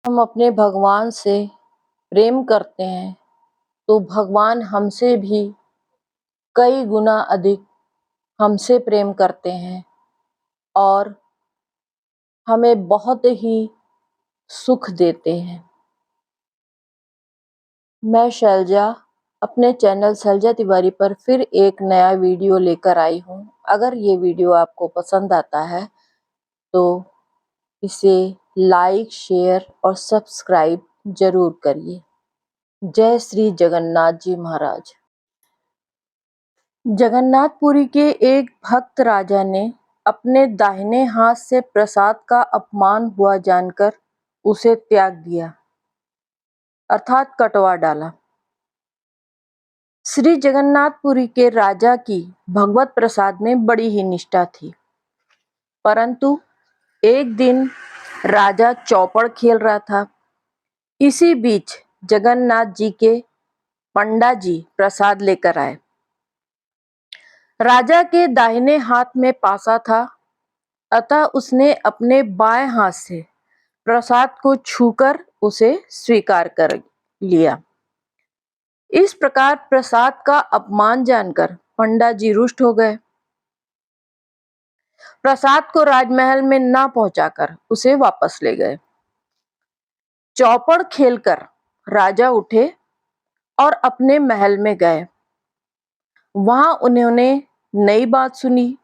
हम अपने भगवान से प्रेम करते हैं तो भगवान हमसे भी कई गुना अधिक हमसे प्रेम करते हैं और हमें बहुत ही सुख देते हैं। मैं शैलजा अपने चैनल शैलजा तिवारी पर फिर एक नया वीडियो लेकर आई हूँ। अगर ये वीडियो आपको पसंद आता है तो इसे लाइक, शेयर और सब्सक्राइब जरूर करिए। जय श्री जगन्नाथ जी महाराज। जगन्नाथपुरी के एक भक्त राजा ने अपने दाहिने हाथ से प्रसाद का अपमान हुआ जानकर उसे त्याग दिया, अर्थात कटवा डाला। श्री जगन्नाथपुरी के राजा की भगवत प्रसाद में बड़ी ही निष्ठा थी, परंतु एक दिन राजा चौपड़ खेल रहा था। इसी बीच जगन्नाथ जी के पंडा जी प्रसाद लेकर आए। राजा के दाहिने हाथ में पासा था, अतः उसने अपने बाएं हाथ से प्रसाद को छूकर उसे स्वीकार कर लिया। इस प्रकार प्रसाद का अपमान जानकर पंडा जी रुष्ट हो गए। प्रसाद को राजमहल में ना पहुंचाकर उसे वापस ले गए। चौपड़ खेलकर राजा उठे और अपने महल में गए। वहां उन्होंने नई बात सुनी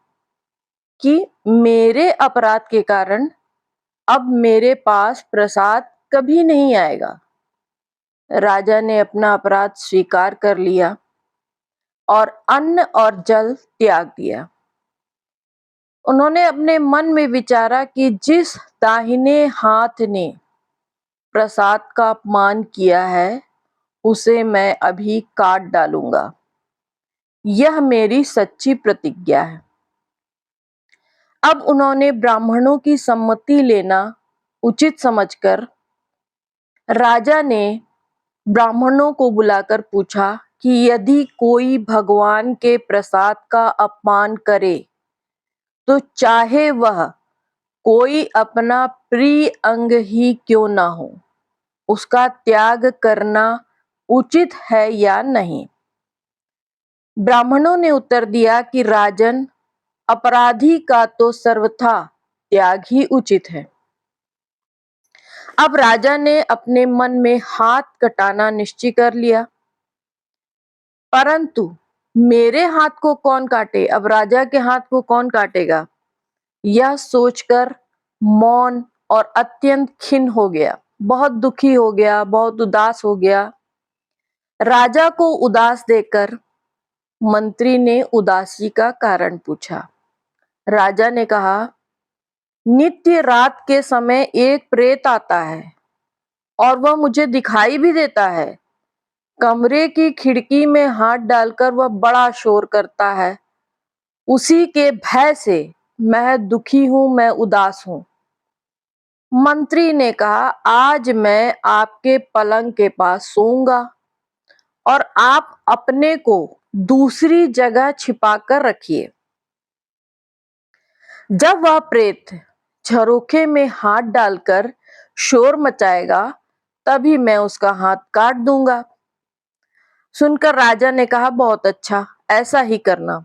कि मेरे अपराध के कारण अब मेरे पास प्रसाद कभी नहीं आएगा। राजा ने अपना अपराध स्वीकार कर लिया और अन्न और जल त्याग दिया। उन्होंने अपने मन में विचारा कि जिस दाहिने हाथ ने प्रसाद का अपमान किया है उसे मैं अभी काट डालूंगा। यह मेरी सच्ची प्रतिज्ञा है। अब उन्होंने ब्राह्मणों की सम्मति लेना उचित समझकर राजा ने ब्राह्मणों को बुलाकर पूछा कि यदि कोई भगवान के प्रसाद का अपमान करे तो चाहे वह कोई अपना प्रिय अंग ही क्यों ना हो, उसका त्याग करना उचित है या नहीं। ब्राह्मणों ने उत्तर दिया कि राजन, अपराधी का तो सर्वथा त्याग ही उचित है। अब राजा ने अपने मन में हाथ कटाना निश्चय कर लिया, परंतु मेरे हाथ को कौन काटे, अब राजा के हाथ को कौन काटेगा, यह सोचकर मौन और अत्यंत खिन्न हो गया, बहुत दुखी हो गया, बहुत उदास हो गया। राजा को उदास देखकर मंत्री ने उदासी का कारण पूछा। राजा ने कहा, नित्य रात के समय एक प्रेत आता है और वह मुझे दिखाई भी देता है। कमरे की खिड़की में हाथ डालकर वह बड़ा शोर करता है। उसी के भय से मैं दुखी हूं, मैं उदास हूं। मंत्री ने कहा, आज मैं आपके पलंग के पास सोऊंगा और आप अपने को दूसरी जगह छिपाकर रखिए। जब वह प्रेत झरोखे में हाथ डालकर शोर मचाएगा तभी मैं उसका हाथ काट दूंगा। सुनकर राजा ने कहा, बहुत अच्छा, ऐसा ही करना।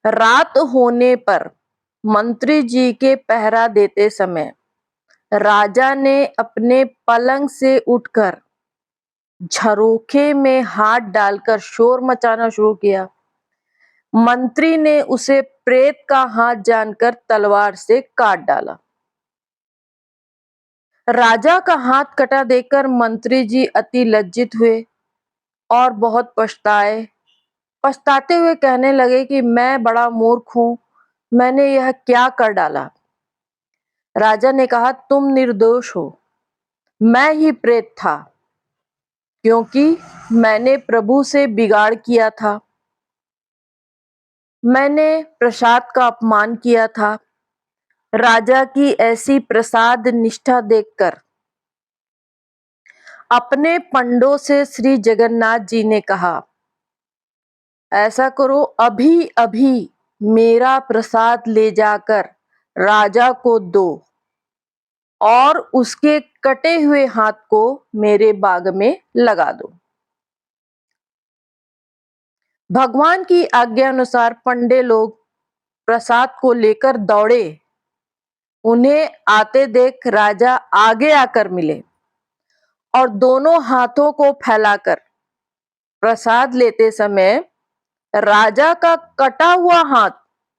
रात होने पर मंत्री जी के पहरा देते समय राजा ने अपने पलंग से उठकर झरोखे में हाथ डालकर शोर मचाना शुरू किया। मंत्री ने उसे प्रेत का हाथ जानकर तलवार से काट डाला। राजा का हाथ कटा देखकर मंत्री जी अति लज्जित हुए और बहुत पछताए। पछताते हुए कहने लगे कि मैं बड़ा मूर्ख हूं, मैंने यह क्या कर डाला। राजा ने कहा, तुम निर्दोष हो, मैं ही प्रेत था, क्योंकि मैंने प्रभु से बिगाड़ किया था। मैंने प्रसाद का अपमान किया था। राजा की ऐसी प्रसाद निष्ठा देखकर अपने पंडों से श्री जगन्नाथ जी ने कहा, ऐसा करो, अभी अभी मेरा प्रसाद ले जाकर राजा को दो और उसके कटे हुए हाथ को मेरे बाग में लगा दो। भगवान की आज्ञा अनुसार पंडे लोग प्रसाद को लेकर दौड़े। उन्हें आते देख राजा आगे आकर मिले और दोनों हाथों को फैलाकर प्रसाद लेते समय राजा का कटा हुआ हाथ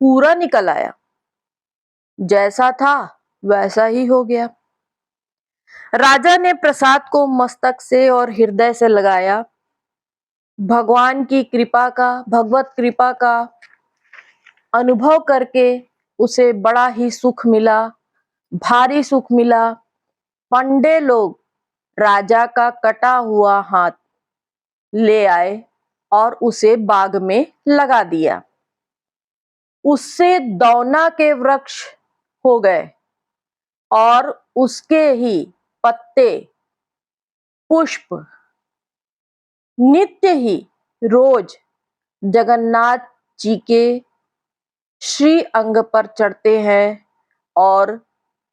पूरा निकल आया। जैसा था वैसा ही हो गया। राजा ने प्रसाद को मस्तक से और हृदय से लगाया। भगवान की कृपा का, भगवत कृपा का अनुभव करके उसे बड़ा ही सुख मिला, भारी सुख मिला। पंडे लोग राजा का कटा हुआ हाथ ले आए और उसे बाग में लगा दिया। उससे दौना के वृक्ष हो गए और उसके ही पत्ते, पुष्प नित्य ही रोज जगन्नाथ जी के श्री अंग पर चढ़ते हैं और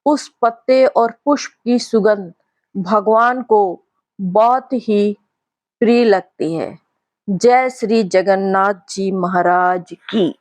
उस पत्ते और पुष्प की सुगंध भगवान को बहुत ही प्रिय लगती है। जय श्री जगन्नाथ जी महाराज की।